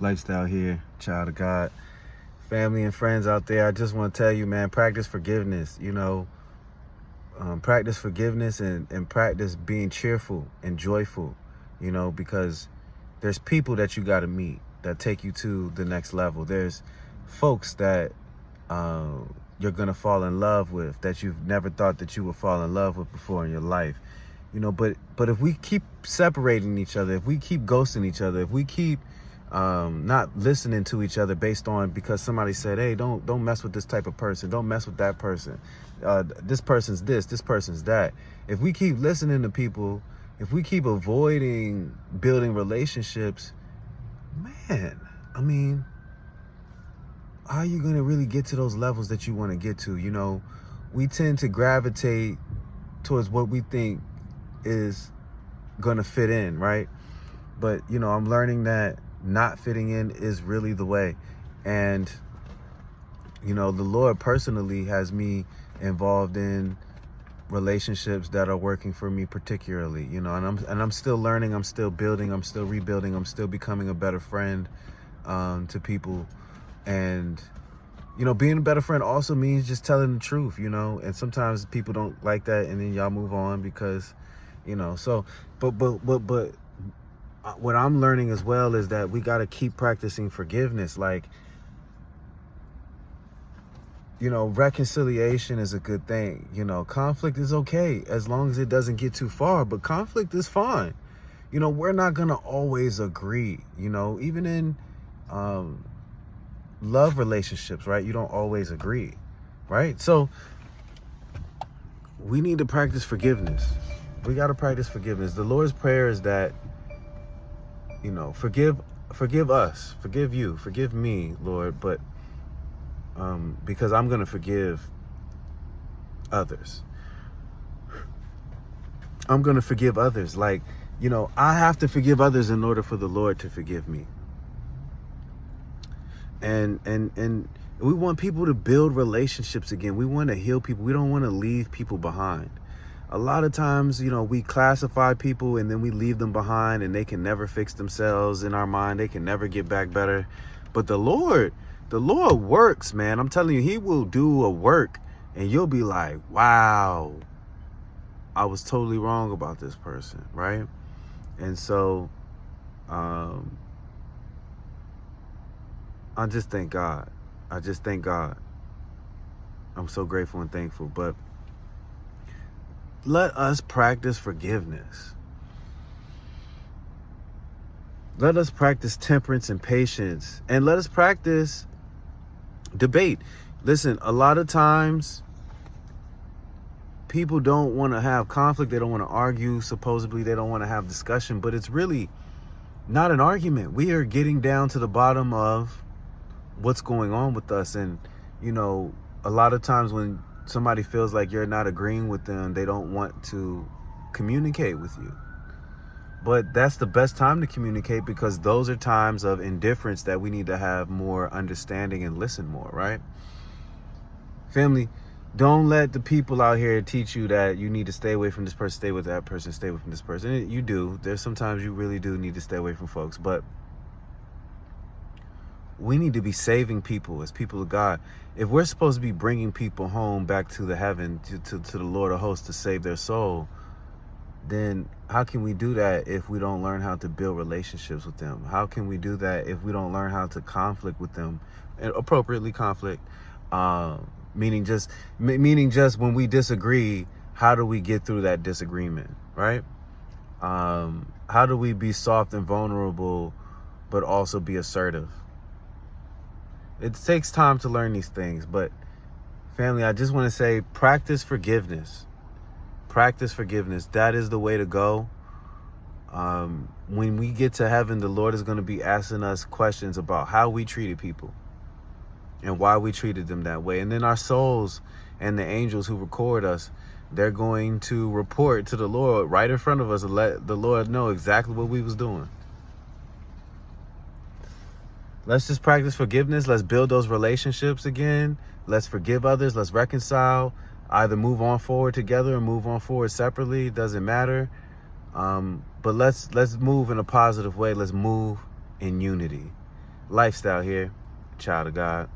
Lifestyle here, child of God. Family and friends out there, I just want to tell you, man, practice forgiveness. Practice forgiveness and practice being cheerful and joyful, because there's people that you got to meet that take you to the next level. There's folks that you're going to fall in love with that you've never thought that you would fall in love with before in your life. But if we keep separating each other, if we keep ghosting each other, if we keep not listening to each other based on because somebody said, hey, don't mess with this type of person, don't mess with that person, this person's this person's that. If we keep listening to people, if we keep avoiding building relationships, man, how are you going to really get to those levels that you want to get to? We tend to gravitate towards what we think is going to fit in, right? But I'm learning that not fitting in is really the way. And the Lord personally has me involved in relationships that are working for me particularly, and I'm still learning, I'm still building, I'm still rebuilding, I'm still becoming a better friend to people. And being a better friend also means just telling the truth, and sometimes people don't like that, and then y'all move on because but what I'm learning as well is that we got to keep practicing forgiveness. Reconciliation is a good thing. Conflict is okay as long as it doesn't get too far, but conflict is fine. We're not going to always agree, even in love relationships, right? You don't always agree, right? So we need to practice forgiveness. We got to practice forgiveness. The Lord's prayer is that, forgive us, forgive you, forgive me, Lord, but because I'm going to forgive others. I'm going to forgive others. I have to forgive others in order for the Lord to forgive me. And we want people to build relationships again. We want to heal people. We don't want to leave people behind. A lot of times, we classify people and then we leave them behind and they can never fix themselves in our mind. They can never get back better. But the Lord works, man. I'm telling you, he will do a work and you'll be like, wow, I was totally wrong about this person, right? And so, I just thank God. I'm so grateful and thankful. But let us practice forgiveness. Let us practice temperance and patience. And let us practice debate. Listen, a lot of times people don't want to have conflict. They don't want to argue. Supposedly they don't want to have discussion. But it's really not an argument. We are getting down to the bottom of what's going on with us. And, a lot of times when somebody feels like you're not agreeing with them, they don't want to communicate with you. But that's the best time to communicate because those are times of indifference that we need to have more understanding and listen more, right? Family, don't let the people out here teach you that you need to stay away from this person, stay with that person, stay away from this person. You do. There's sometimes you really do need to stay away from folks, but we need to be saving people as people of God. If we're supposed to be bringing people home back to the heaven, to the Lord of hosts to save their soul, then how can we do that if we don't learn how to build relationships with them? How can we do that if we don't learn how to conflict with them, and appropriately conflict? Meaning just when we disagree, how do we get through that disagreement, right? How do we be soft and vulnerable, but also be assertive? It takes time to learn these things, but family, I just want to say, practice forgiveness. Practice forgiveness. That is the way to go. When we get to heaven, the Lord is going to be asking us questions about how we treated people and why we treated them that way. And then our souls and the angels who record us, they're going to report to the Lord right in front of us and let the Lord know exactly what we was doing. Let's just practice forgiveness. Let's build those relationships again. Let's forgive others. Let's reconcile. Either move on forward together or move on forward separately. It doesn't matter. But let's move in a positive way. Let's move in unity. lifestyle here, child of God.